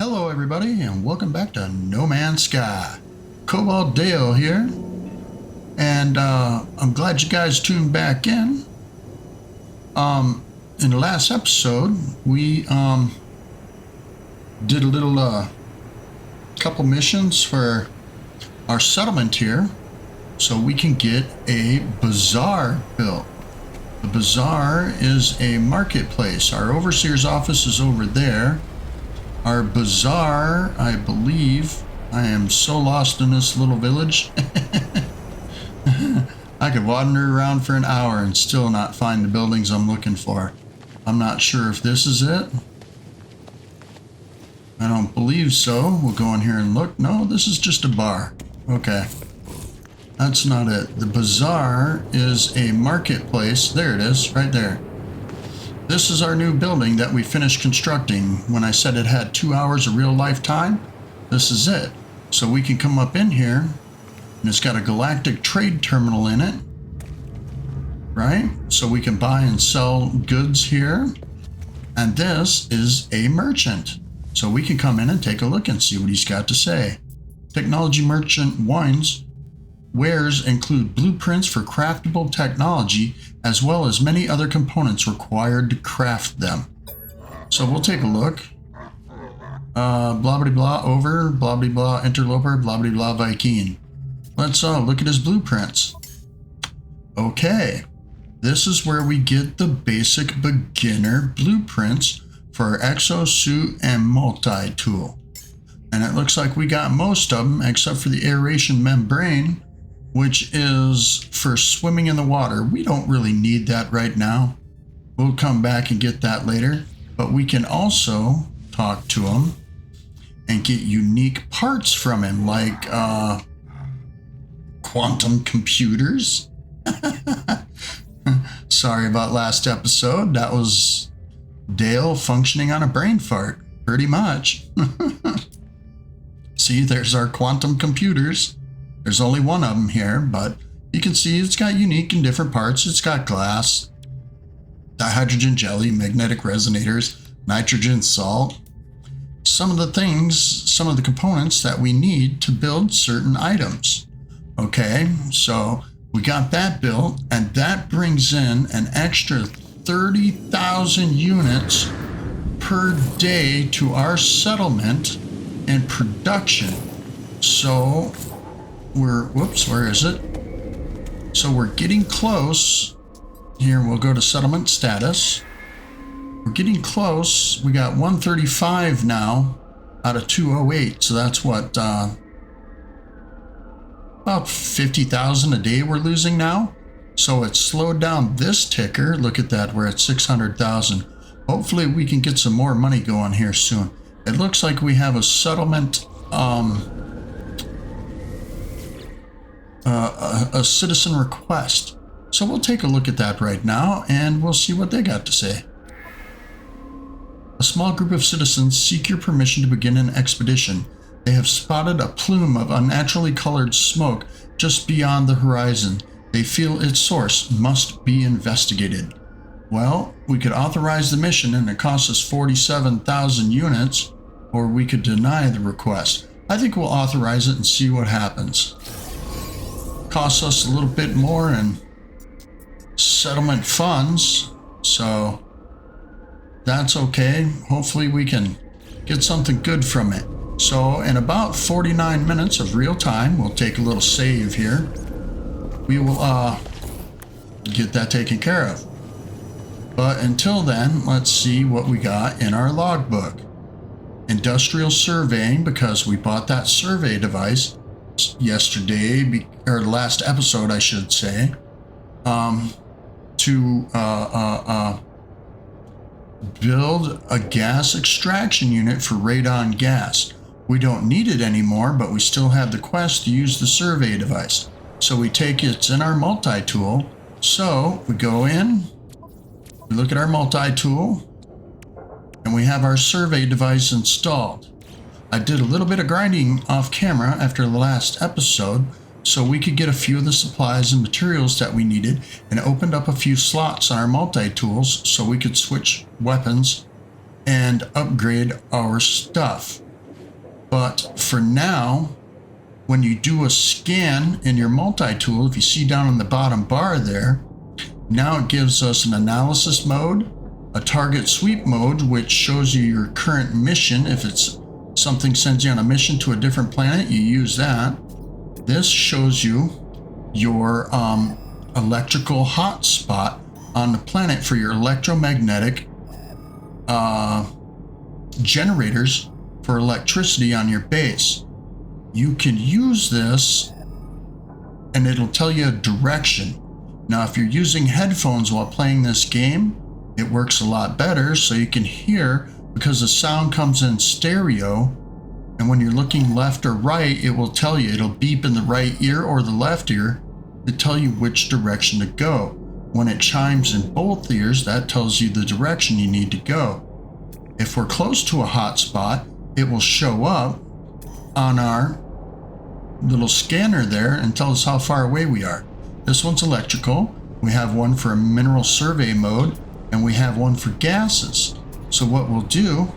Hello everybody and welcome back to No Man's Sky. Cobalt Dale here, and I'm glad you guys tuned back in. In the last episode we did a little couple missions for our settlement here so we can get a bazaar built. The bazaar is a marketplace. Our overseer's office is over there. Our bazaar, I believe, I am so lost in this little village. I could wander around for an hour and still not find the buildings I'm looking for. I'm not sure if this is it. I don't believe so. We'll go in here and look. No, this is just a bar. Okay. That's not it. The bazaar is a marketplace. There it is, right there. This is our new building that we finished constructing. When I said it had 2 hours of real life time, this is it. So we can come up in here, and it's got a galactic trade terminal in it, right? So we can buy and sell goods here. And this is a merchant. So we can come in and take a look and see what he's got to say. Technology merchant wines. Wares include blueprints for craftable technology, as well as many other components required to craft them. So we'll take a look. Blah blah blah over, blah blah blah interloper, blah blah blah Viking. Let's look at his blueprints. Okay, this is where we get the basic beginner blueprints for our exosuit and multi-tool. And it looks like we got most of them except for the aeration membrane, which is for swimming in the water. We don't really need that right now. We'll come back and get that later. But we can also talk to him and get unique parts from him, like quantum computers. Sorry about last episode. That was Dale functioning on a brain fart, pretty much. See, there's our quantum computers. There's only one of them here, but you can see it's got unique and different parts. It's got glass, dihydrogen jelly, magnetic resonators, nitrogen salt. Some of the things, some of the components that we need to build certain items. Okay, so we got that built, and that brings in an extra 30,000 units per day to our settlement and production. So where is it? So we're getting close. Here, we'll go to settlement status. We're getting close. We got 135 now out of 208. So that's what, about 50,000 a day we're losing now. So it's slowed down this ticker. Look at that. We're at 600,000. Hopefully we can get some more money going here soon. It looks like we have a settlement, a citizen request. So we'll take a look at that right now and we'll see what they got to say. A small group of citizens seek your permission to begin an expedition. They have spotted a plume of unnaturally colored smoke just beyond the horizon. They feel its source must be investigated. Well, we could authorize the mission and it costs us 47,000 units, or we could deny the request. I think we'll authorize it and see what happens. Costs us a little bit more in settlement funds, so that's okay. Hopefully we can get something good from it. So in about 49 minutes of real time, we'll take a little save here. We will get that taken care of. But until then, let's see what we got in our logbook. Industrial surveying, because we bought that survey device yesterday, or last episode I should say, to build a gas extraction unit for radon gas. We don't need it anymore, but we still have the quest to use the survey device. So we take it's in our multi-tool. So we go in, we look at our multi-tool, and we have our survey device installed. I did a little bit of grinding off camera after the last episode so we could get a few of the supplies and materials that we needed, and opened up a few slots on our multi-tools so we could switch weapons and upgrade our stuff. But for now, when you do a scan in your multi-tool, if you see down on the bottom bar there, now it gives us an analysis mode, a target sweep mode, which shows you your current mission. If it's something sends you on a mission to a different planet, you use that. This shows you your electrical hotspot on the planet for your electromagnetic generators for electricity on your base. You can use this and it'll tell you a direction. Now, if you're using headphones while playing this game, it works a lot better, so you can hear, because the sound comes in stereo, and when you're looking left or right, it will tell you. It'll beep in the right ear or the left ear to tell you which direction to go. When it chimes in both ears, that tells you the direction you need to go. If we're close to a hotspot, it will show up on our little scanner there and tell us how far away we are. This one's electrical. We have one for a mineral survey mode, and we have one for gases. So what we'll do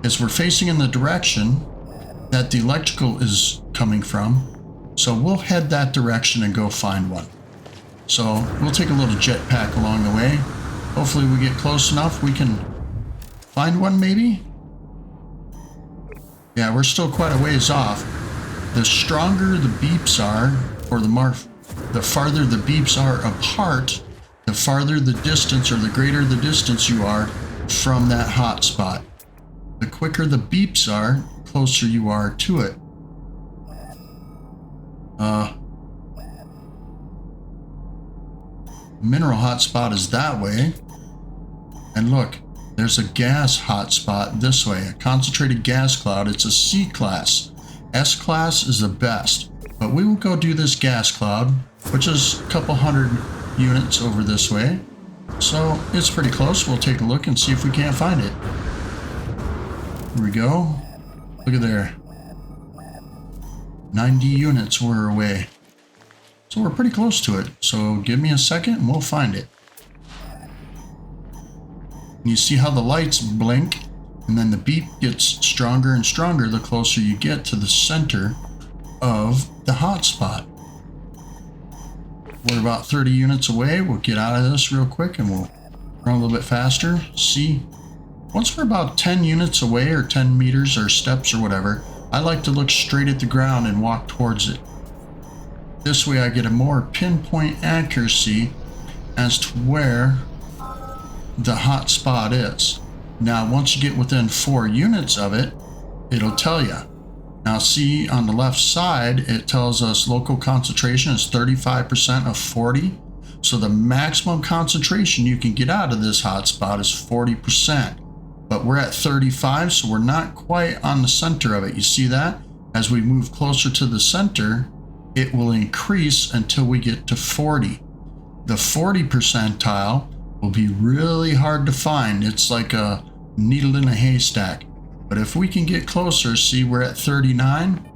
is we're facing in the direction that the electrical is coming from. So we'll head that direction and go find one. So we'll take a little jetpack along the way. Hopefully we get close enough we can find one maybe. Yeah, we're still quite a ways off. The stronger the beeps are, or the farther the beeps are apart, the farther the distance, or the greater the distance you are from that hotspot. The quicker the beeps are, the closer you are to it. Mineral hotspot is that way. And look, there's a gas hotspot this way, a concentrated gas cloud. It's a C class. S class is the best. But we will go do this gas cloud, which is a couple hundred units over this way. So it's pretty close. We'll take a look and see if we can't find it. Here we go. Look at there. 90 units we're away. So we're pretty close to it. So give me a second and we'll find it. And you see how the lights blink and then the beep gets stronger and stronger the closer you get to the center of the hotspot. We're about 30 units away. We'll get out of this real quick and we'll run a little bit faster. See, once we're about 10 units away or 10 meters or steps or whatever, I like to look straight at the ground and walk towards it. This way I get a more pinpoint accuracy as to where the hot spot is. Now, once you get within 4 units of it, it'll tell you. Now, see on the left side, it tells us local concentration is 35% of 40. So the maximum concentration you can get out of this hotspot is 40%. But we're at 35, so we're not quite on the center of it. You see that? As we move closer to the center, it will increase until we get to 40. The 40 percentile will be really hard to find. It's like a needle in a haystack. But if we can get closer, see we're at 39.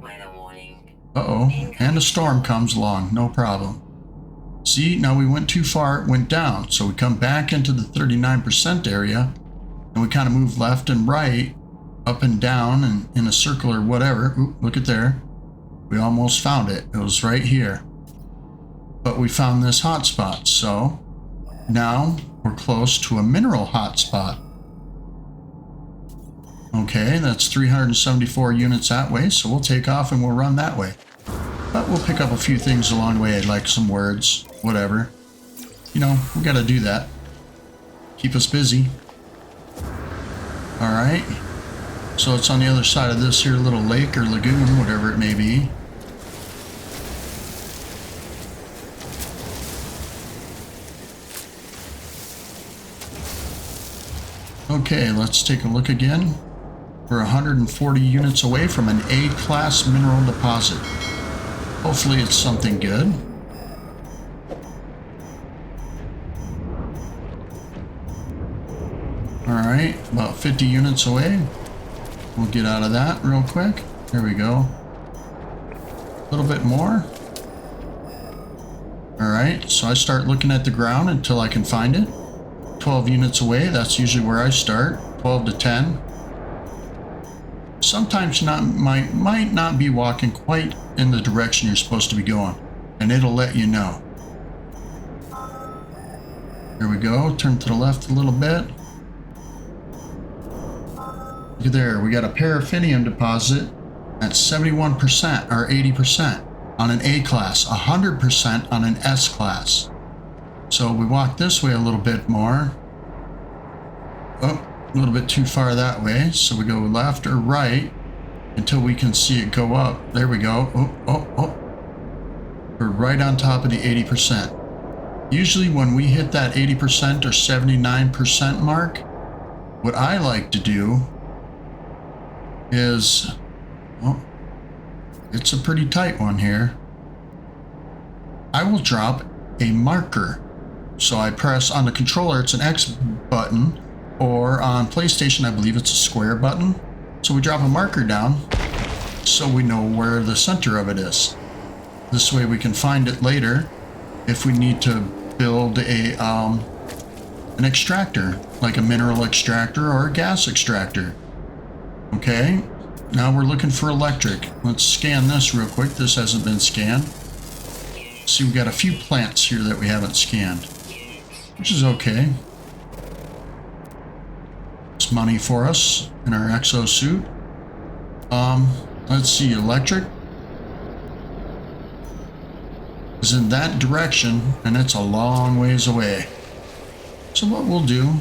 Uh-oh, and a storm comes along, no problem. See, now we went too far, it went down. So we come back into the 39% area, and we kind of move left and right, up and down, and in a circle or whatever. Ooh, look at there. We almost found it. It was right here. But we found this hotspot, so now we're close to a mineral hotspot. Okay, that's 374 units that way, so we'll take off and we'll run that way. But we'll pick up a few things along the way, like some words, whatever. You know, we gotta do that. Keep us busy. Alright. So it's on the other side of this here little lake or lagoon, whatever it may be. Okay, let's take a look again. We're 140 units away from an A-class mineral deposit. Hopefully it's something good. Alright, about 50 units away. We'll get out of that real quick. There we go. A little bit more. Alright, so I start looking at the ground until I can find it. 12 units away, that's usually where I start. 12 to 10. sometimes might not be walking quite in the direction you're supposed to be going, and it'll let you know. Here we go, turn to the left a little bit. Look at there, we got a paraffinium deposit at 71% or 80% on an A class, 100% on an S class. So we walk this way a little bit more. Oh, a little bit too far that way. So we go left or right until we can see it go up. There we go. Oh. We're right on top of the 80%. Usually when we hit that 80% or 79% mark, what I like to do is, well, it's a pretty tight one here. I will drop a marker. So I press on the controller, it's an X button, or on PlayStation, I believe it's a square button. So we drop a marker down so we know where the center of it is. This way we can find it later if we need to build a an extractor, like a mineral extractor or a gas extractor. Okay, now we're looking for electric. Let's scan this real quick. This hasn't been scanned. See, we got a few plants here that we haven't scanned, which is okay. It's money for us in our exosuit. Let's see, electric is in that direction, and it's a long ways away. So what we'll do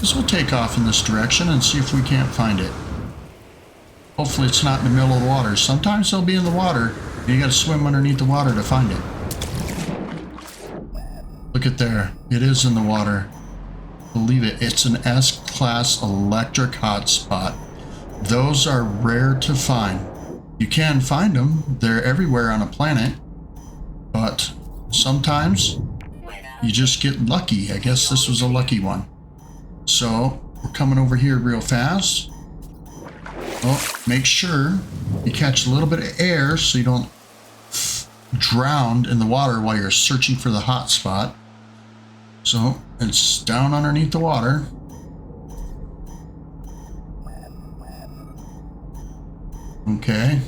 is we'll take off in this direction and see if we can't find it. Hopefully it's not in the middle of the water. Sometimes they'll be in the water, and you gotta swim underneath the water to find it. Look at there, it is in the water. Believe it, it's an S-class electric hotspot. Those are rare to find. You can find them, they're everywhere on a planet, but sometimes you just get lucky. I guess this was a lucky one. So we're coming over here real fast. Oh, make sure you catch a little bit of air so you don't drown in the water while you're searching for the hot spot. So it's down underneath the water. Okay.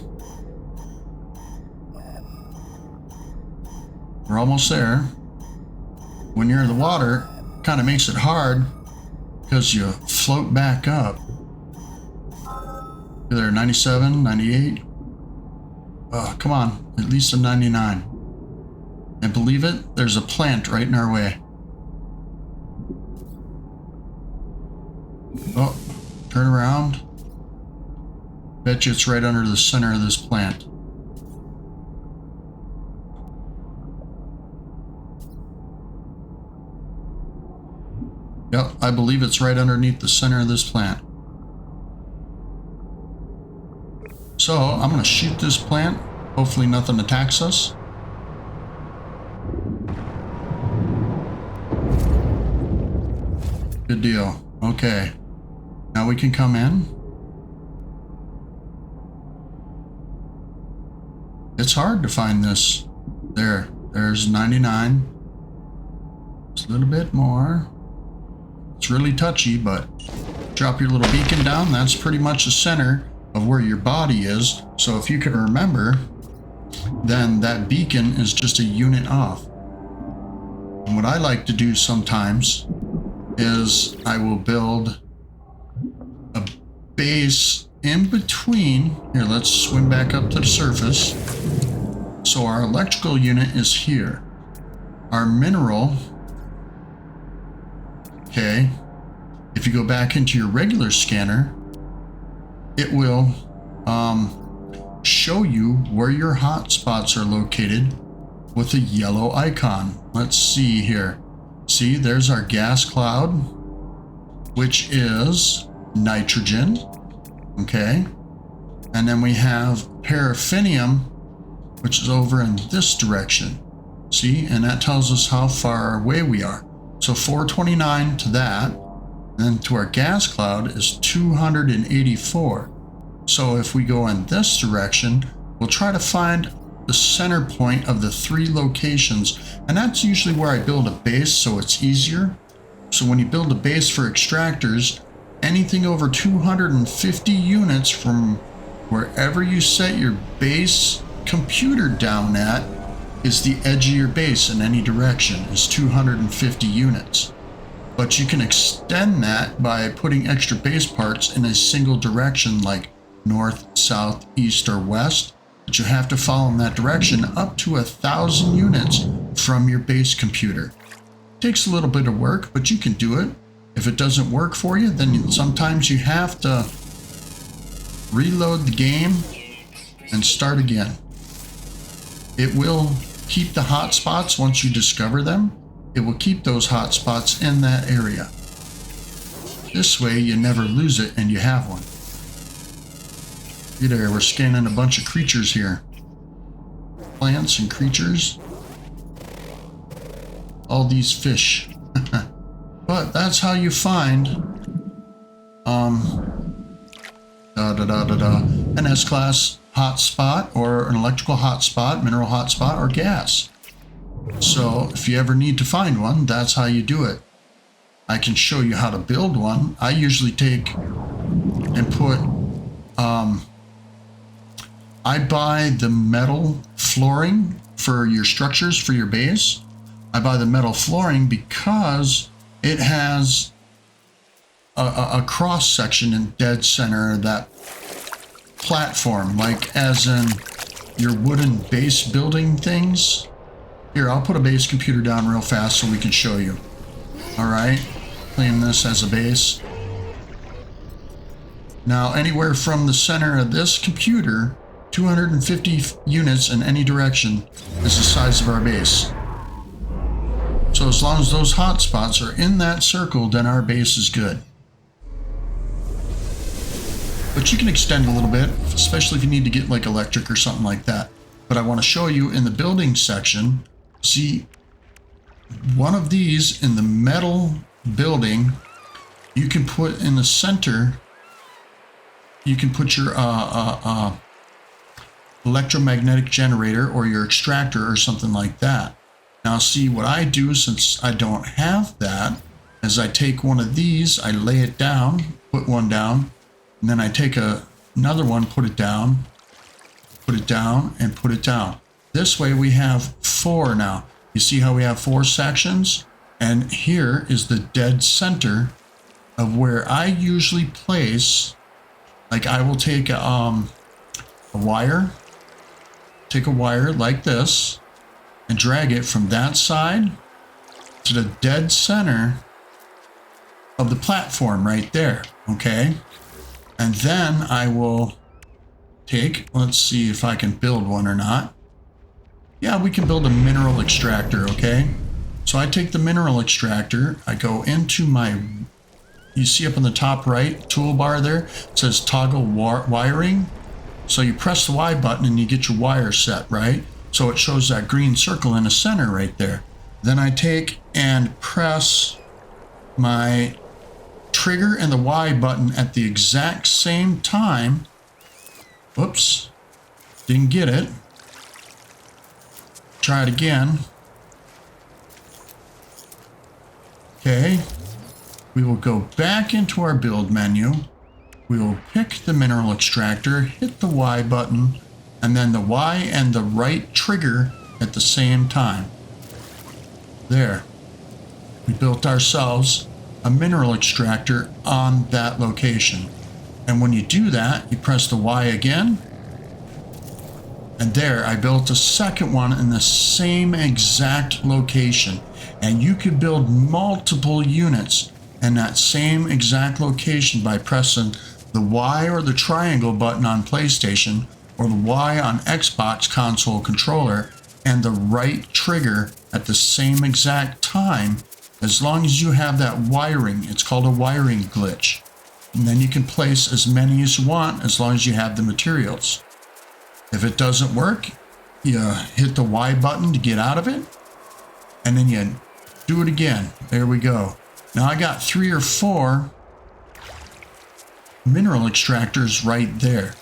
We're almost there. When you're in the water, it kind of makes it hard because you float back up. There, 97, 98. Oh, come on, at least a 99. And believe it, there's a plant right in our way. Oh, turn around. Bet you it's right under the center of this plant. Yep, I believe it's right underneath the center of this plant. So I'm going to shoot this plant. Hopefully nothing attacks us. Good deal. Okay. Now we can come in. It's hard to find this. There's 99. Just a little bit more. It's really touchy, but drop your little beacon down. That's pretty much the center of where your body is. So if you can remember, then that beacon is just a unit off. And what I like to do sometimes is I will build a base in between. Here, let's swim back up to the surface. So our electrical unit is here. Our mineral, okay, if you go back into your regular scanner, it will show you where your hotspots are located with a yellow icon. Let's see here. See, there's our gas cloud, which is nitrogen. Okay. And then we have paraffinium, which is over in this direction. See, and that tells us how far away we are. So 429 to that, and then to our gas cloud is 284. So if we go in this direction, we'll try to find the center point of the 3 locations, and that's usually where I build a base, so it's easier. So when you build a base for extractors, anything over 250 units from wherever you set your base computer down at is the edge of your base in any direction is 250 units. But you can extend that by putting extra base parts in a single direction like north, south, east, or west. But you have to follow in that direction up to 1,000 units from your base computer. Takes a little bit of work, but you can do it. If it doesn't work for you, then sometimes you have to reload the game and start again. It will keep the hotspots once you discover them. It will keep those hotspots in that area. This way you never lose it and you have one. Look there, we're scanning a bunch of creatures here. Plants and creatures. All these fish. But that's how you find an S-class hotspot or an electrical hotspot, mineral hotspot, or gas. So if you ever need to find one, that's how you do it. I can show you how to build one. I usually take and put, I buy the metal flooring for your structures, for your base. I buy the metal flooring because it has a cross section in dead center of that platform, like as in your wooden base building things. Here, I'll put a base computer down real fast so we can show you. All right, claim this as a base. Now, anywhere from the center of this computer, 250 units in any direction is the size of our base. So as long as those hotspots are in that circle, then our base is good. But you can extend a little bit, especially if you need to get like electric or something like that. But I want to show you in the building section. See, one of these in the metal building, you can put in the center, you can put your electromagnetic generator or your extractor or something like that. Now see, what I do, since I don't have that, is I take one of these, I lay it down, put one down, and then I take another one, put it down, and put it down. This way we have 4 now. You see how we have 4 sections? And here is the dead center of where I usually place, like I will take a wire, like this, and drag it from that side to the dead center of the platform right there, okay? And then I will take, let's see if I can build one or not. Yeah, we can build a mineral extractor, okay? So I take the mineral extractor, I go into my, you see up in the top right toolbar there, it says toggle wiring. So you press the Y button and you get your wire set, right? So it shows that green circle in the center right there. Then I take and press my trigger and the Y button at the exact same time. Whoops, didn't get it. Try it again. Okay, we will go back into our build menu. We will pick the mineral extractor, hit the Y button, and then the Y and the right trigger at the same time. There. We built ourselves a mineral extractor on that location. And when you do that, you press the Y again. And there, I built a second one in the same exact location. And you could build multiple units in that same exact location by pressing the Y or the triangle button on PlayStation, or the Y on Xbox console controller, and the right trigger at the same exact time, as long as you have that wiring. It's called a wiring glitch. And then you can place as many as you want, as long as you have the materials. If it doesn't work, you hit the Y button to get out of it, and then you do it again. There we go. Now I got 3 or 4 mineral extractors right there.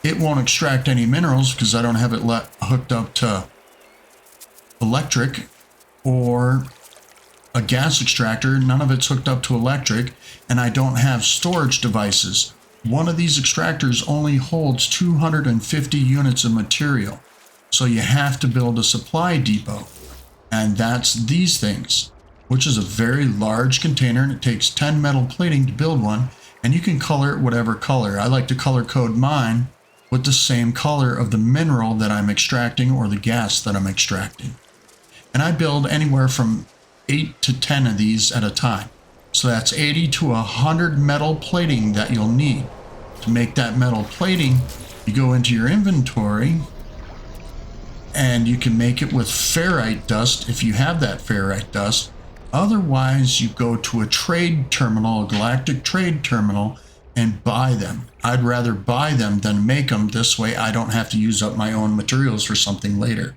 It won't extract any minerals because I don't have it hooked up to electric or a gas extractor, none of it's hooked up to electric, and I don't have storage devices. One of these extractors only holds 250 units of material. So you have to build a supply depot. And that's these things, which is a very large container, and it takes 10 metal plating to build one. And you can color it whatever color. I like to color code mine with the same color of the mineral that I'm extracting or the gas that I'm extracting. And I build anywhere from 8 to 10 of these at a time. So that's 80 to 100 metal plating that you'll need. To make that metal plating, you go into your inventory and you can make it with ferrite dust if you have that ferrite dust. Otherwise, you go to a trade terminal, a galactic trade terminal, and buy them. I'd rather buy them than make them. This way I don't have to use up my own materials for something later.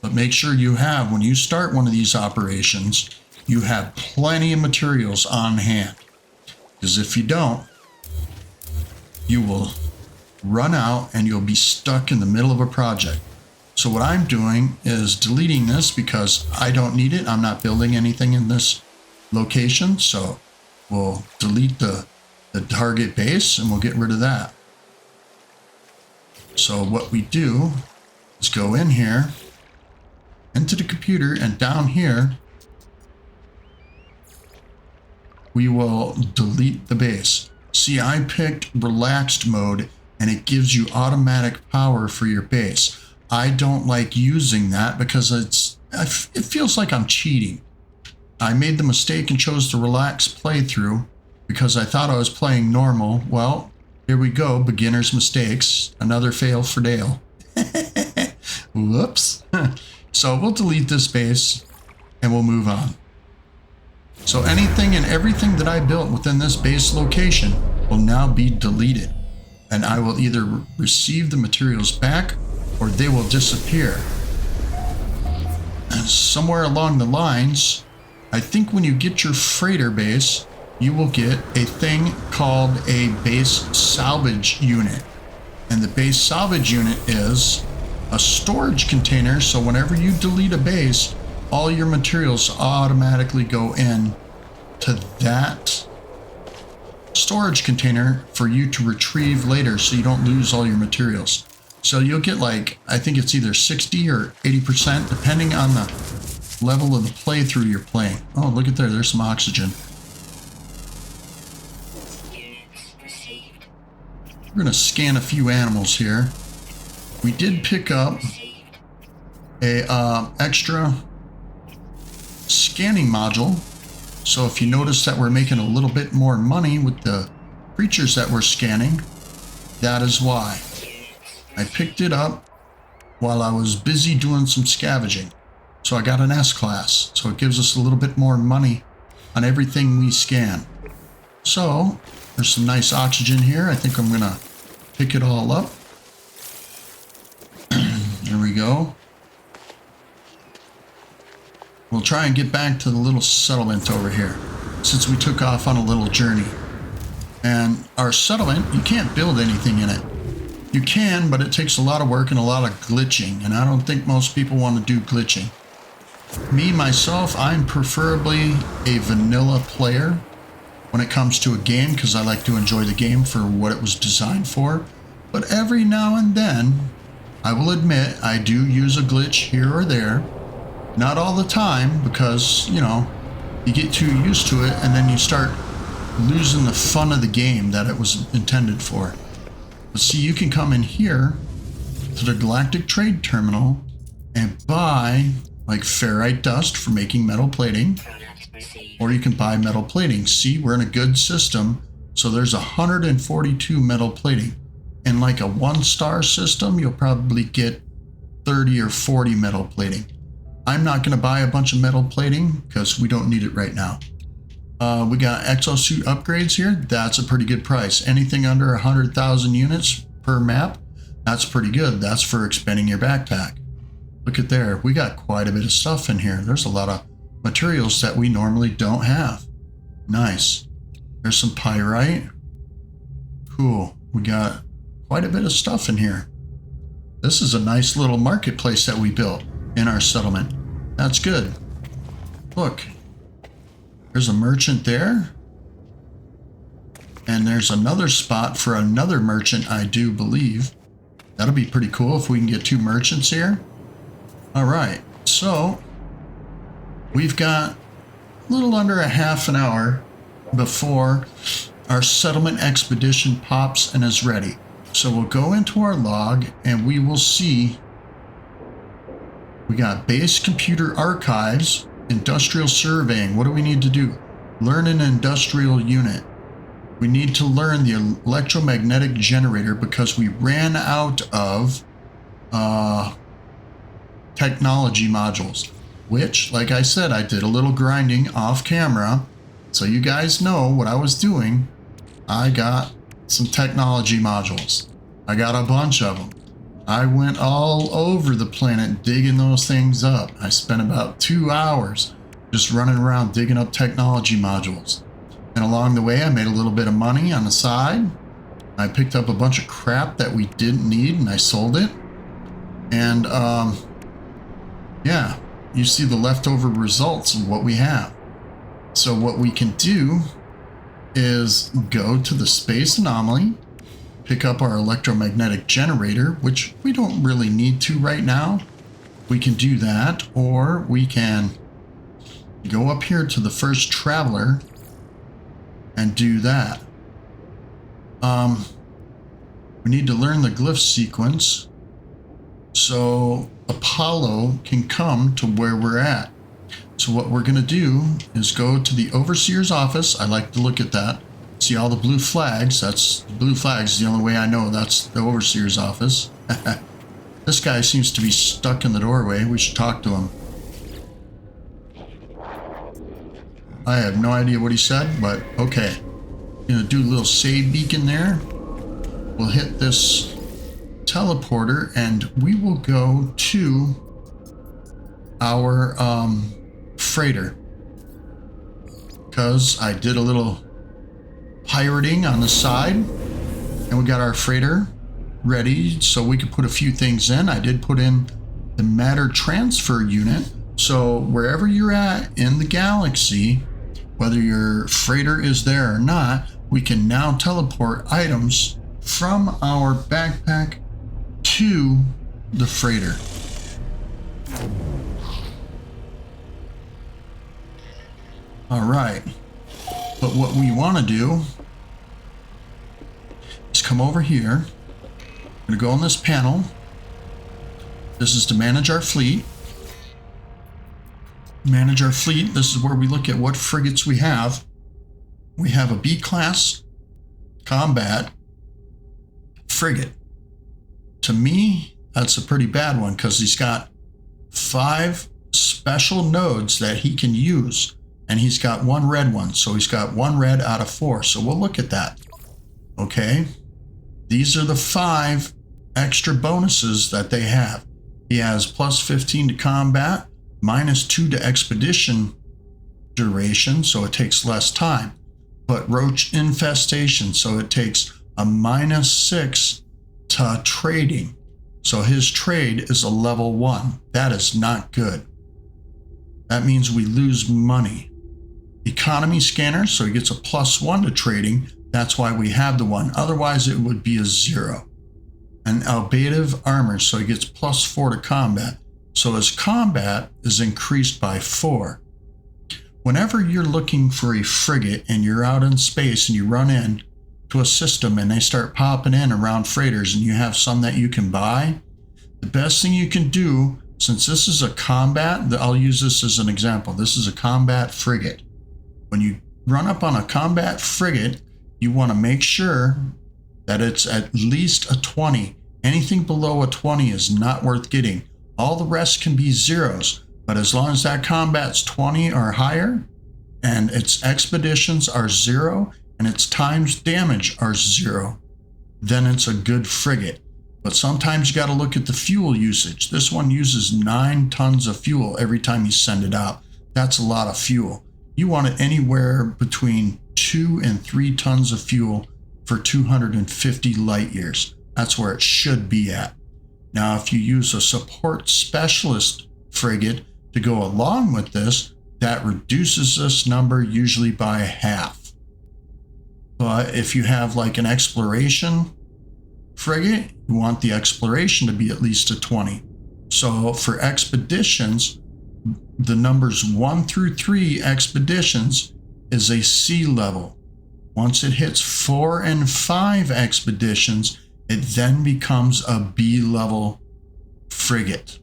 But make sure you have, when you start one of these operations, you have plenty of materials on hand. Because if you don't, you will run out and you'll be stuck in the middle of a project. So what I'm doing is deleting this because I don't need it. I'm not building anything in this location. So we'll delete the target base and we'll get rid of that. So what we do is go in here, into the computer, and down here, we will delete the base. See, I picked relaxed mode and it gives you automatic power for your base. I don't like using that because it feels like I'm cheating. I made the mistake and chose the relaxed playthrough because I thought I was playing normal. Well, here we go, beginner's mistakes. Another fail for Dale. Whoops. So we'll delete this base and we'll move on. So anything and everything that I built within this base location will now be deleted. And I will either receive the materials back or they will disappear. And somewhere along the lines, I think when you get your freighter base, you will get a thing called a base salvage unit. And the base salvage unit is a storage container. So whenever you delete a base, all your materials automatically go in to that storage container for you to retrieve later so you don't lose all your materials. So you'll get like, I think it's either 60 or 80% depending on the level of the playthrough you're playing. Oh, look at there, there's some oxygen. We're gonna scan a few animals here. We did pick up a extra scanning module. So if you notice that we're making a little bit more money with the creatures that we're scanning, that is why. I picked it up while I was busy doing some scavenging. So I got an S-class. So it gives us a little bit more money on everything we scan. So there's some nice oxygen here. I think I'm going to pick it all up. There we go. We'll try and get back to the little settlement over here, since we took off on a little journey. And our settlement, you can't build anything in it. You can, but it takes a lot of work and a lot of glitching, and I don't think most people want to do glitching. Me, myself, I'm preferably a vanilla player when it comes to a game, because I like to enjoy the game for what it was designed for. But every now and then, I will admit, I do use a glitch here or there. Not all the time, because, you know, you get too used to it and then you start losing the fun of the game that it was intended for. But see, you can come in here to the Galactic Trade Terminal and buy like ferrite dust for making metal plating, or you can buy metal plating. See, we're in a good system. So there's 142 metal plating. In like a 1-star system, you'll probably get 30 or 40 metal plating. I'm not going to buy a bunch of metal plating because we don't need it right now. We got exosuit upgrades here. That's a pretty good price. Anything under 100,000 units per map, that's pretty good. That's for expanding your backpack. Look at there. We got quite a bit of stuff in here. There's a lot of materials that we normally don't have. Nice. There's some pyrite. Cool. We got quite a bit of stuff in here. This is a nice little marketplace that we built in our settlement. That's good. Look, there's a merchant there. And there's another spot for another merchant, I do believe. That'll be pretty cool if we can get 2 merchants here. All right, so we've got a little under a half an hour before our settlement expedition pops and is ready. So we'll go into our log and we will see we got base computer archives, industrial surveying. What do we need to do? Learn an industrial unit. We need to learn the electromagnetic generator because we ran out of technology modules, which, like I said, I did a little grinding off camera. So you guys know what I was doing. I got some technology modules. I got a bunch of them. I went all over the planet digging those things up. I spent about 2 hours just running around digging up technology modules. And along the way, I made a little bit of money on the side. I picked up a bunch of crap that we didn't need and I sold it. And yeah, you see the leftover results of what we have. So what we can do is go to the space anomaly, pick up our electromagnetic generator, which we don't really need to right now. We can do that, or we can go up here to the first traveler and do that. We need to learn the glyph sequence so Apollo can come to where we're at. So what we're going to do is go to the overseer's office. I like to look at that. See all the blue flags. That's the blue flags. The only way I know that's the overseer's office. This guy seems to be stuck in the doorway. We should talk to him. I have no idea what he said, but okay. Gonna do a little save beacon there. We'll hit this teleporter and we will go to our freighter, because I did a little pirating on the side and we got our freighter ready so we could put a few things in. I did put in the matter transfer unit, so wherever you're at in the galaxy, whether your freighter is there or not, we can now teleport items from our backpack to the freighter. All right, but what we want to do is come over here. I'm going to go on this panel. This is to manage our fleet. Manage our fleet. This is where we look at what frigates we have. We have a B-class combat frigate. To me, that's a pretty bad one because he's got 5 special nodes that he can use, and he's got 1 red one. So he's got 1 red out of 4. So we'll look at that. Okay. These are the 5 extra bonuses that they have. He has plus 15 to combat, minus 2 to expedition duration, so it takes less time. But roach infestation, so it takes a minus 6 to trading. So his trade is a level 1. That is not good. That means we lose money. Economy scanner, so he gets a plus 1 to trading. That's why we have the 1. Otherwise, it would be a 0. And albative armor, so he gets plus 4 to combat. So his combat is increased by 4. Whenever you're looking for a frigate and you're out in space and you run in to a system and they start popping in around freighters and you have some that you can buy, the best thing you can do, since this is a combat, I'll use this as an example. This is a combat frigate. When you run up on a combat frigate, you want to make sure that it's at least a 20. Anything below a 20 is not worth getting. All the rest can be zeros, but as long as that combat's 20 or higher, and its expeditions are 0, and its times damage are 0, then it's a good frigate. But sometimes you got to look at the fuel usage. This one uses 9 tons of fuel every time you send it out. That's a lot of fuel. You want it anywhere between 2 and 3 tons of fuel for 250 light years. That's where it should be at. Now, if you use a support specialist frigate to go along with this, that reduces this number usually by half. But if you have like an exploration frigate, you want the exploration to be at least a 20. So for expeditions, the numbers 1 through 3 expeditions is a C level. Once it hits 4 and 5 expeditions, it then becomes a B level frigate.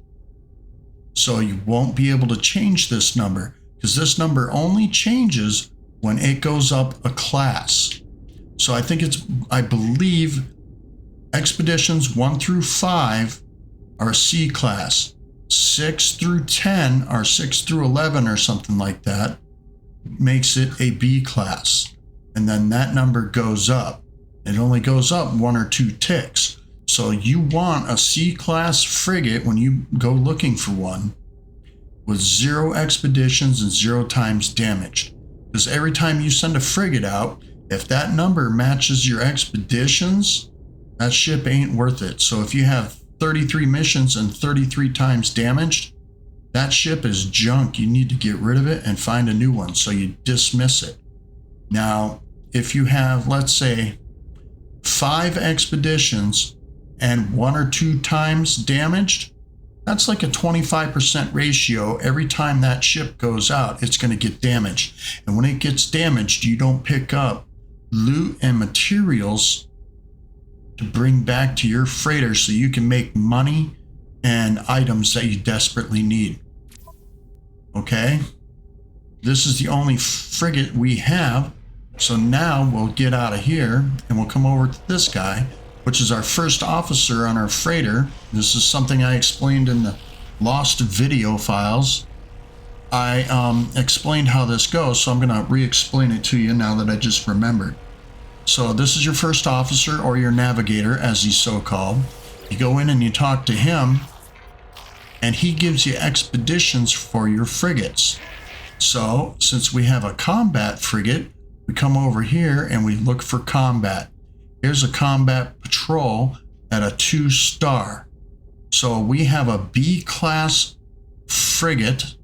So you won't be able to change this number because this number only changes when it goes up a class. So I believe expeditions 1 through 5 are C class. 6 through 10 or 6 through 11 or something like that makes it a B class. And then that number goes up. It only goes up 1 or 2 ticks. So you want a C class frigate when you go looking for one with 0 expeditions and 0 times damage. Because every time you send a frigate out, if that number matches your expeditions, that ship ain't worth it. So if you have 33 missions and 33 times damaged, that ship is junk. You need to get rid of it and find a new one. So you dismiss it. Now, if you have, let's say, 5 expeditions and 1 or 2 times damaged, that's like a 25% ratio. Every time that ship goes out, it's going to get damaged. And when it gets damaged, you don't pick up loot and materials to bring back to your freighter so you can make money and items that you desperately need. Okay? This is the only frigate we have. So now we'll get out of here and we'll come over to this guy, which is our first officer on our freighter. This is something I explained in the lost video files. I explained how this goes, so I'm going to re-explain it to you now that I just remembered. So this is your first officer, or your navigator, as he's so called. You go in and you talk to him, and he gives you expeditions for your frigates. So since we have a combat frigate, we come over here and we look for combat. Here's a combat patrol at a 2-star. So we have a B class frigate.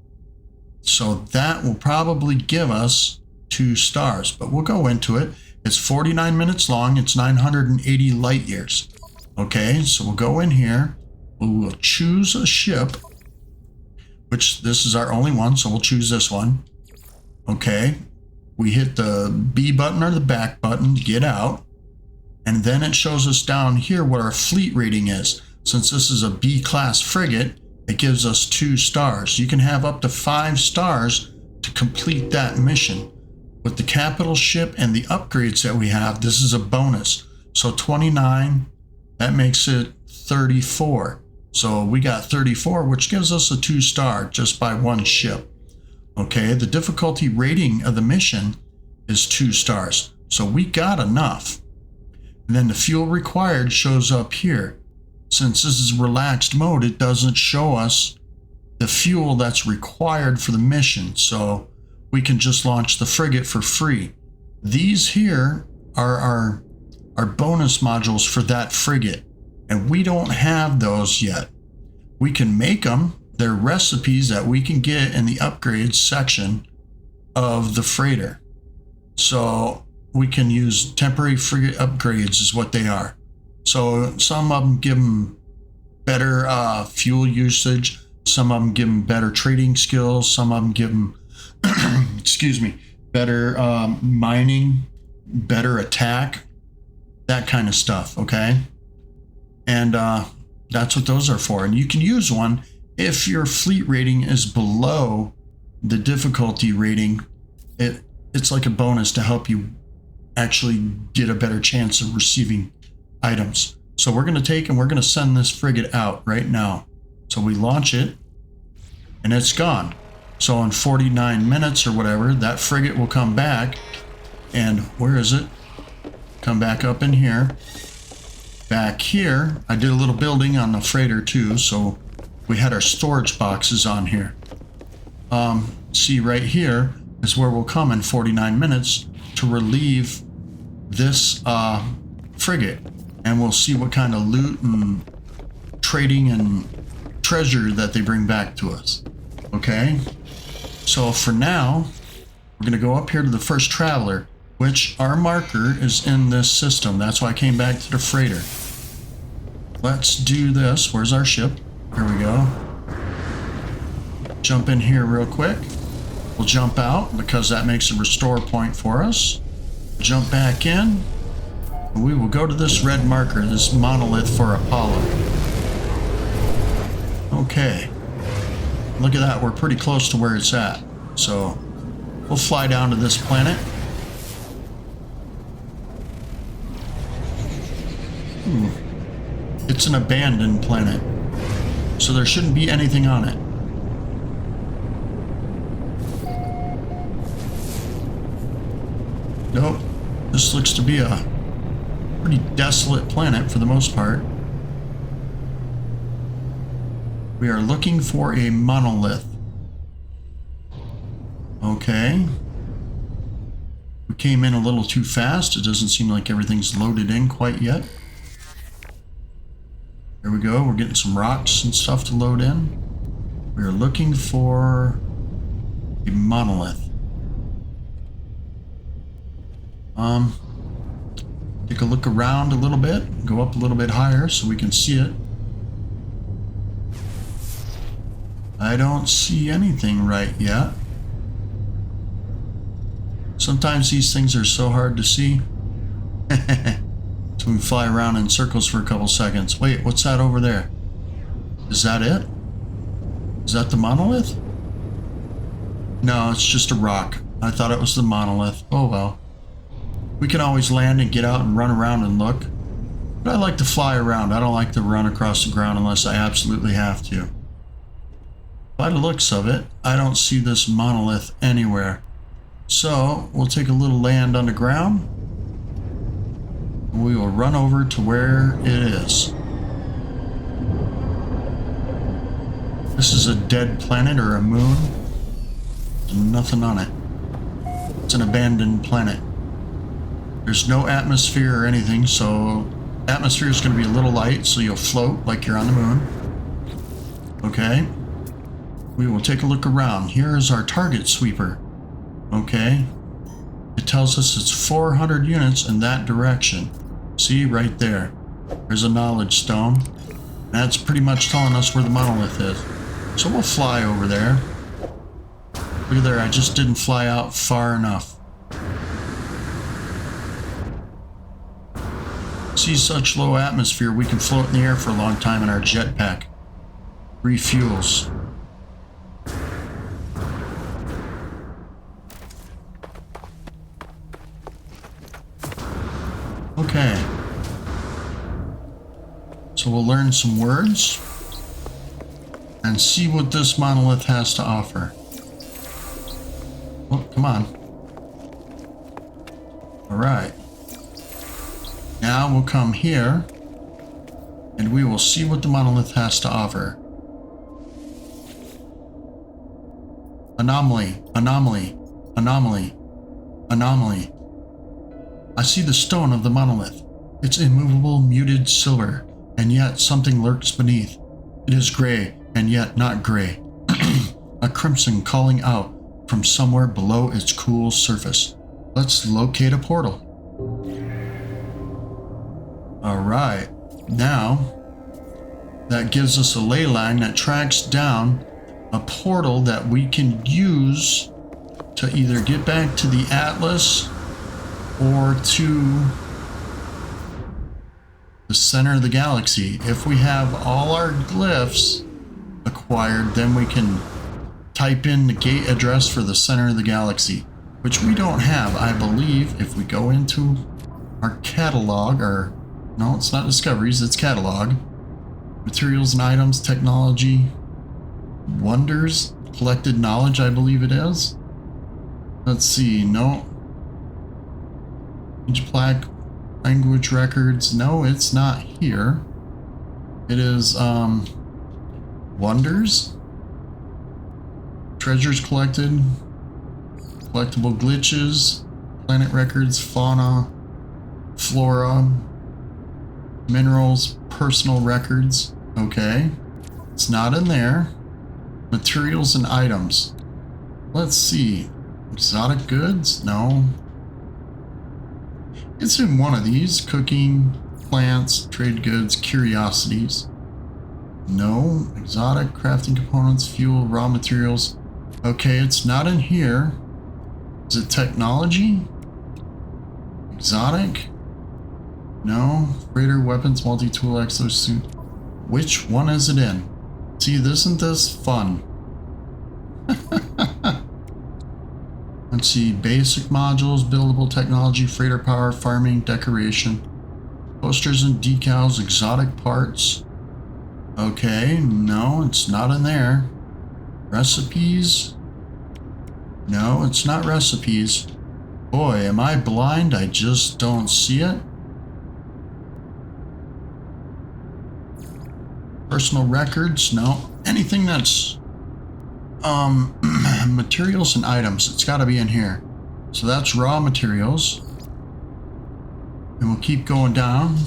So that will probably give us 2 stars, but we'll go into it. It's 49 minutes long. It's 980 light years. Okay, so we'll go in here. We'll choose a ship, which this is our only one, so we'll choose this one. Okay, we hit the B button or the back button to get out. And then it shows us down here what our fleet rating is. Since this is a B class frigate, it gives us 2 stars. You can have up to 5 stars to complete that mission. With the capital ship and the upgrades that we have, this is a bonus. So 29, that makes it 34. So we got 34, which gives us a 2-star just by one ship. Okay, the difficulty rating of the mission is 2 stars. So we got enough. And then the fuel required shows up here. Since this is relaxed mode, it doesn't show us the fuel that's required for the mission. So we can just launch the frigate for free. These here are our bonus modules for that frigate, and we don't have those yet. We can make them. They're recipes that we can get in the upgrades section of the freighter. So we can use temporary frigate upgrades is what they are. So some of them give them better fuel usage. Some of them give them better trading skills. Some of them give them excuse me, better mining, better attack, that kind of stuff, okay? And that's what those are for. And you can use one if your fleet rating is below the difficulty rating. It's like a bonus to help you actually get a better chance of receiving items. So we're going to take and we're going to send this frigate out right now. So we launch it and it's gone. So in 49 minutes or whatever, that frigate will come back. And where is it? Come back up in here. Back here, I did a little building on the freighter too, so we had our storage boxes on here. See right here is where we'll come in 49 minutes to relieve this frigate. And we'll see what kind of loot and trading and treasure that they bring back to us. Okay? So for now, we're going to go up here to the first Traveler, which our marker is in this system. That's why I came back to the freighter. Let's do this. Where's our ship? Here we go. Jump in here real quick. We'll jump out because that makes a restore point for us. Jump back in. We will go to this red marker, this monolith for Apollo. Okay. Look at that, we're pretty close to where it's at. So, we'll fly down to this planet. It's an abandoned planet. So there shouldn't be anything on it. Nope. This looks to be a pretty desolate planet for the most part. We are looking for a monolith. Okay. We came in a little too fast. It doesn't seem like everything's loaded in quite yet. There we go. We're getting some rocks and stuff to load in. We are looking for a monolith. Take a look around a little bit. Go up a little bit higher so we can see it. I don't see anything right yet. Sometimes these things are so hard to see. So we fly around in circles for a couple seconds. Wait, what's that over there? Is that it? Is that the monolith? No, it's just a rock. I thought it was the monolith. Oh well. We can always land and get out and run around and look. But I like to fly around. I don't like to run across the ground unless I absolutely have to. By the looks of it, I don't see this monolith anywhere. So, we'll take a little land on the ground. We will run over to where it is. This is a dead planet or a moon. There's nothing on it. It's an abandoned planet. There's no atmosphere or anything, so atmosphere is going to be a little light, so you'll float like you're on the moon. Okay. We will take a look around. Here is our target sweeper. Okay. It tells us it's 400 units in that direction. See, right there. There's a knowledge stone. That's pretty much telling us where the monolith is. So we'll fly over there. Look at there, I just didn't fly out far enough. See such low atmosphere, we can float in the air for a long time in our jetpack. Refuels. Okay. So we'll learn some words and see what this monolith has to offer. Oh, come on. All right. Now we'll come here and we will see what the monolith has to offer. Anomaly, anomaly, anomaly, anomaly. I see the stone of the monolith. It's immovable, muted silver, and yet something lurks beneath. It is gray, and yet not gray. A crimson calling out from somewhere below its cool surface. Let's locate a portal. Alright, now that gives us a ley line that tracks down a portal that we can use to either get back to the Atlas or to the center of the galaxy. If we have all our glyphs acquired, then we can type in the gate address for the center of the galaxy, which we don't have. I believe if we go into our catalog, or no, it's not discoveries, it's catalog. Materials and items, technology, wonders, collected knowledge, I believe it is. Let's see, no. Age plaque, language records, no, it's not here. It is, wonders, treasures collected, collectible glitches, planet records, fauna, flora, minerals, personal records. Okay, it's not in there. Materials and items. Let's see. Exotic goods? No. It's in one of these. Cooking, plants, trade goods, curiosities. No. Exotic, crafting components, fuel, raw materials. Okay, it's not in here. Is it technology? Exotic? No. Freighter, weapons, multi-tool, exosuit. Which one is it in? See, isn't this fun? Let's see. Basic modules, buildable technology, freighter power, farming, decoration. Posters and decals, exotic parts. Okay, no, it's not in there. Recipes? No, it's not recipes. Boy, am I blind? I just don't see it. Personal records? No. Anything that's materials and items, it's got to be in here. So that's raw materials. And we'll keep going down.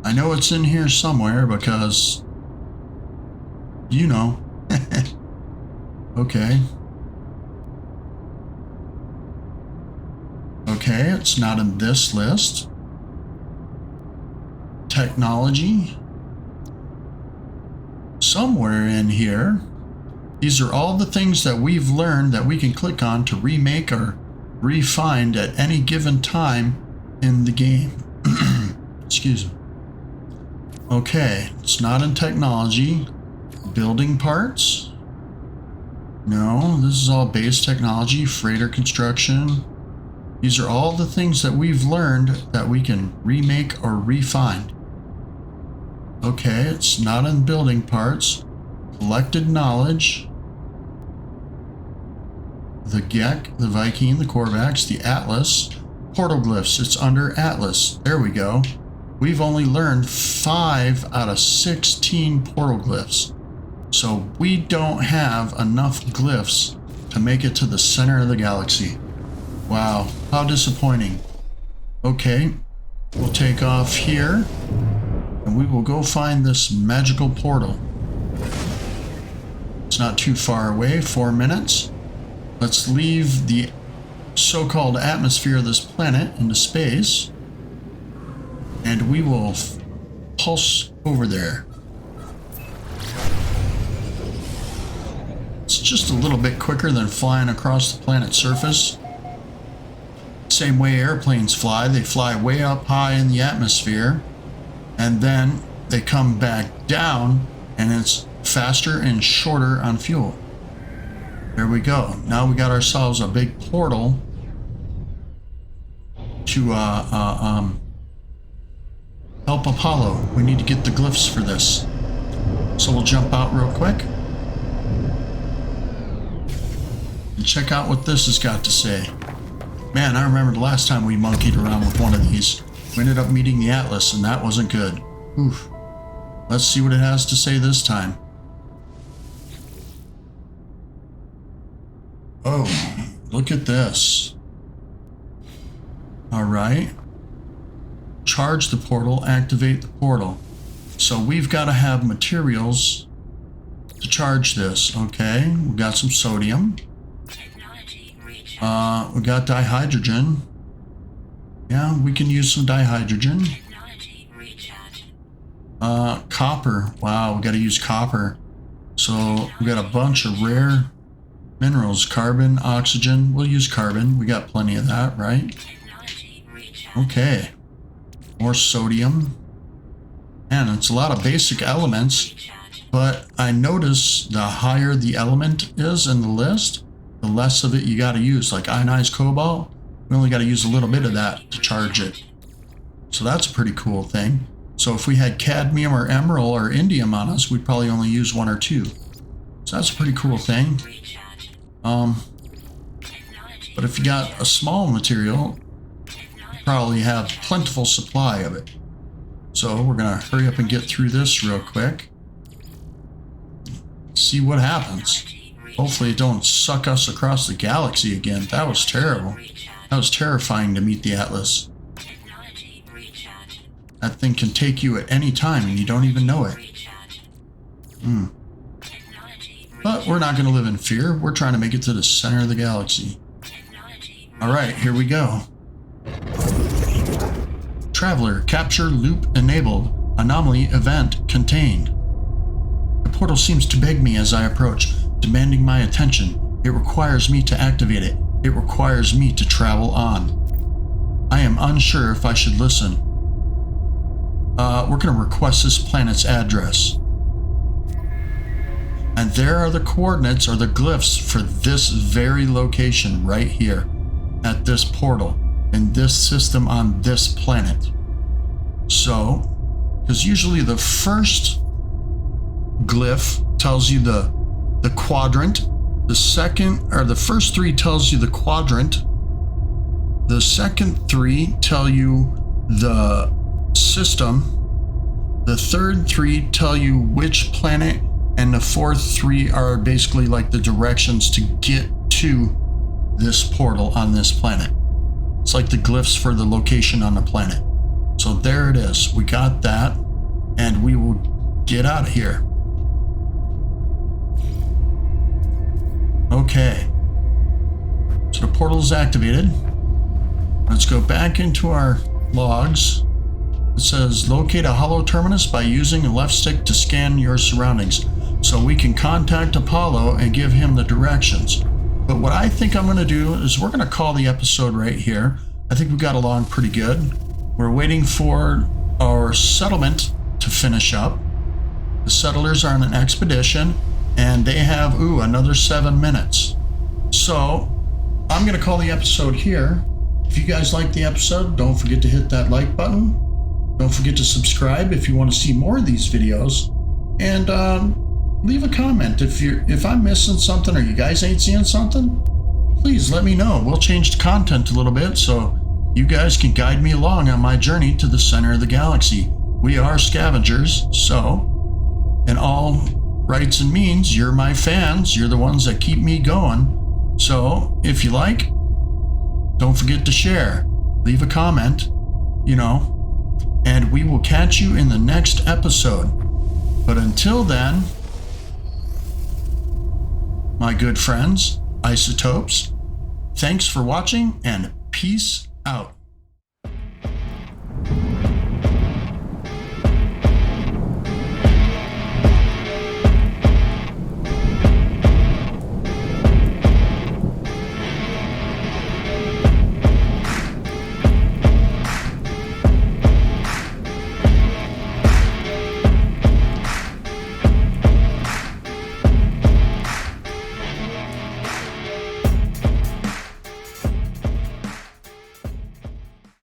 I know it's in here somewhere because, you know. Okay. Okay, it's not in this list. Technology. Somewhere in here. These are all the things that we've learned that we can click on to remake or refine at any given time in the game. Excuse me. Okay, it's not in technology. Building parts. No, this is all base technology, freighter construction. These are all the things that we've learned that we can remake or refine. Okay, it's not in building parts. Collected knowledge. The Gek, the Viking, the Korvax, the Atlas. Portal glyphs, it's under Atlas. There we go. We've only learned 5 out of 16 portal glyphs. So we don't have enough glyphs to make it to the center of the galaxy. Wow, how disappointing. Okay, we'll take off here and we will go find this magical portal. It's not too far away, 4 minutes. Let's leave the so-called atmosphere of this planet into space and we will pulse over there. It's just a little bit quicker than flying across the planet's surface. Same way airplanes fly. They fly way up high in the atmosphere and then they come back down and it's faster and shorter on fuel. There we go. Now we got ourselves a big portal to help Apollo. We need to get the glyphs for this. So we'll jump out real quick and check out what this has got to say. Man, I remember the last time we monkeyed around with one of these. We ended up meeting the Atlas and that wasn't good. Oof. Let's see what it has to say this time. Oh, look at this. All right. Charge the portal, activate the portal. So we've got to have materials to charge this. Okay, we got some sodium. We got dihydrogen. Yeah, we can use some dihydrogen. Copper. Wow, we got to use copper. So we got a bunch of rare minerals. Carbon, oxygen. We'll use carbon. We got plenty of that, right? Okay. More sodium. Man, it's a lot of basic elements, but I notice the higher the element is in the list, the less of it you got to use. Like ionized cobalt, we only got to use a little bit of that to charge it. So that's a pretty cool thing. So if we had cadmium or emerald or indium on us, we'd probably only use 1 or 2. So that's a pretty cool thing. But if you got a small material, you probably have plentiful supply of it. So we're gonna hurry up and get through this real quick. See what happens. Hopefully it don't suck us across the galaxy again. That was terrible. That was terrifying to meet the Atlas. That thing can take you at any time and you don't even know it. But we're not going to live in fear. We're trying to make it to the center of the galaxy. Alright, here we go. Traveler, capture loop enabled. Anomaly event contained. The portal seems to beg me as I approach, demanding my attention. It requires me to activate it. It requires me to travel on. I am unsure if I should listen. We're going to request this planet's address. And there are the coordinates or the glyphs for this very location right here at this portal in this system on this planet. So, because usually the first glyph tells you the quadrant, the second or the first three tells you the quadrant, the second three tell you the system, the third three tell you which planet, and the fourth three are basically like the directions to get to this portal on this planet. It's like the glyphs for the location on the planet. So there it is. We got that, and we will get out of here. Okay. So the portal is activated. Let's go back into our logs. It says locate a hollow terminus by using a left stick to scan your surroundings. So we can contact Apollo and give him the directions. But what I think I'm going to do is we're going to call the episode right here. I think we got along pretty good. We're waiting for our settlement to finish up. The settlers are on an expedition and they have, another 7 minutes. So I'm going to call the episode here. If you guys like the episode, don't forget to hit that like button. Don't forget to subscribe if you want to see more of these videos. And leave a comment if I'm missing something or you guys ain't seeing something. Please let me know. We'll change the content a little bit so you guys can guide me along on my journey to the center of the galaxy. We are scavengers, so in all rights and means, you're my fans. You're the ones that keep me going. So if you like, don't forget to share. Leave a comment, and we will catch you in the next episode. But until then, my good friends, isotopes, thanks for watching and peace out.